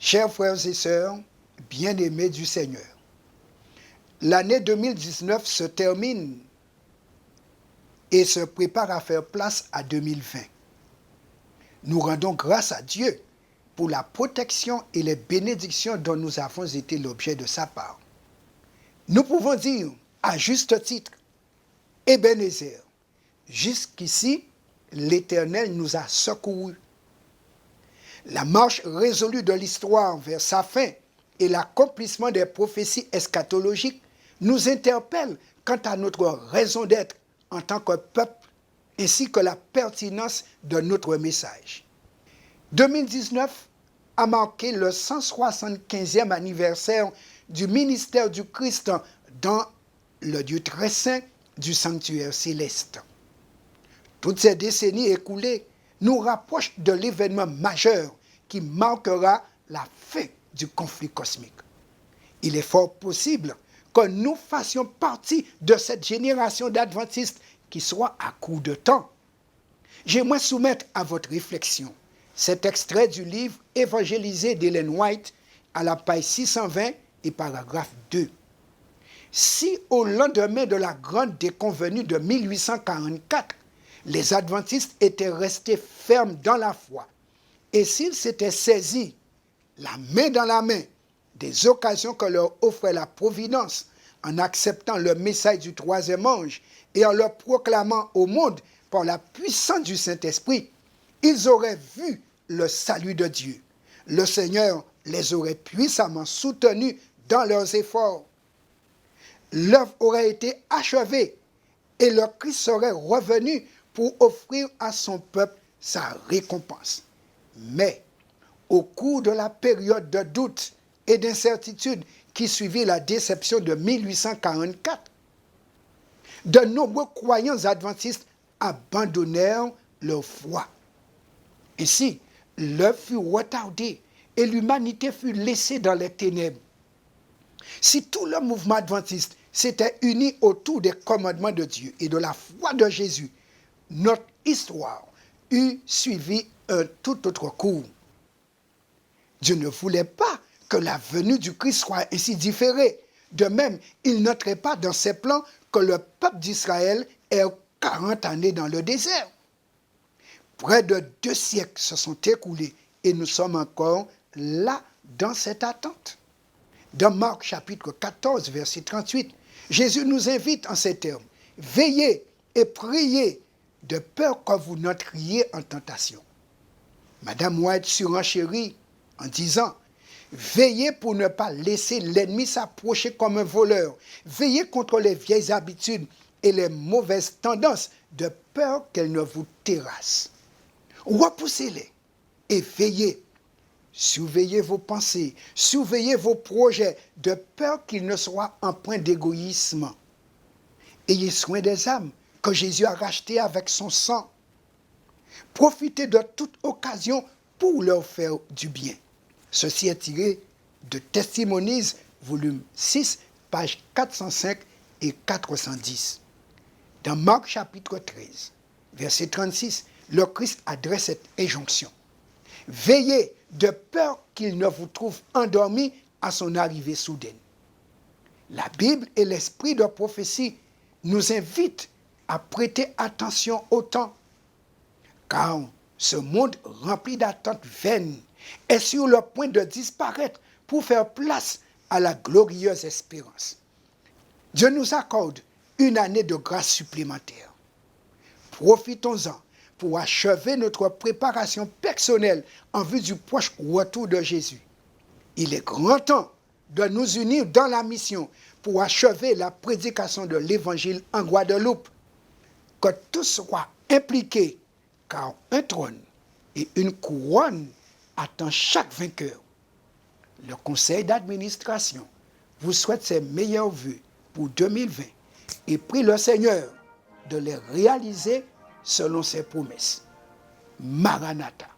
Chers frères et sœurs, bien-aimés du Seigneur, l'année 2019 se termine et se prépare à faire place à 2020. Nous rendons grâce à Dieu pour la protection et les bénédictions dont nous avons été l'objet de sa part. Nous pouvons dire, à juste titre, Ebenezer, jusqu'ici, l'Éternel nous a secourus. La marche résolue de l'histoire vers sa fin et l'accomplissement des prophéties eschatologiques nous interpellent quant à notre raison d'être en tant que peuple, ainsi que la pertinence de notre message. 2019 a marqué le 175e anniversaire du ministère du Christ dans le Dieu très saint du sanctuaire céleste. Toutes ces décennies écoulées nous rapprochent de l'événement majeur qui marquera la fin du conflit cosmique. Il est fort possible que nous fassions partie de cette génération d'adventistes qui soit à court de temps. J'aimerais soumettre à votre réflexion cet extrait du livre Évangélisé d'Ellen White à la page 620 et paragraphe 2. Si au lendemain de la grande déconvenue de 1844, les adventistes étaient restés fermes dans la foi, et s'ils s'étaient saisis, la main dans la main, des occasions que leur offrait la providence, en acceptant le message du troisième ange et en le proclamant au monde par la puissance du Saint-Esprit, ils auraient vu le salut de Dieu. Le Seigneur les aurait puissamment soutenus dans leurs efforts. L'œuvre aurait été achevée et le Christ serait revenu pour offrir à son peuple sa récompense. Mais, au cours de la période de doute et d'incertitude qui suivit la déception de 1844, de nombreux croyants adventistes abandonnèrent leur foi. Ainsi, l'œuvre fut retardée et l'humanité fut laissée dans les ténèbres. Si tout le mouvement adventiste s'était uni autour des commandements de Dieu et de la foi de Jésus, notre histoire eût suivi un tout autre cours. Dieu ne voulait pas que la venue du Christ soit ainsi différée. De même, il n'entrait pas dans ses plans que le peuple d'Israël ait 40 années dans le désert. Près de 2 siècles se sont écoulés et nous sommes encore là dans cette attente. Dans Marc chapitre 14, verset 38, Jésus nous invite en ces termes: « Veillez et priez de peur que vous n'entriez en tentation. » Madame White surenchérit en disant: « Veillez pour ne pas laisser l'ennemi s'approcher comme un voleur. Veillez contre les vieilles habitudes et les mauvaises tendances de peur qu'elles ne vous terrassent. Repoussez-les et veillez. Surveillez vos pensées, surveillez vos projets, de peur qu'ils ne soient empreints d'égoïsme. Ayez soin des âmes que Jésus a rachetées avec son sang. Profitez de toute occasion pour leur faire du bien. » Ceci est tiré de Testimonies, volume 6, pages 405 et 410. Dans Marc chapitre 13, verset 36, le Christ adresse cette injonction: « Veillez de peur qu'il ne vous trouve endormis à son arrivée soudaine. » La Bible et l'esprit de prophétie nous invitent à prêter attention au temps, car ce monde rempli d'attentes vaines est sur le point de disparaître pour faire place à la glorieuse espérance. Dieu nous accorde une année de grâce supplémentaire. Profitons-en pour achever notre préparation personnelle en vue du proche retour de Jésus. Il est grand temps de nous unir dans la mission pour achever la prédication de l'Évangile en Guadeloupe. Que tous soient impliqués, car un trône et une couronne attend chaque vainqueur. Le conseil d'administration vous souhaite ses meilleurs vœux pour 2020 et prie le Seigneur de les réaliser selon ses promesses. Maranatha.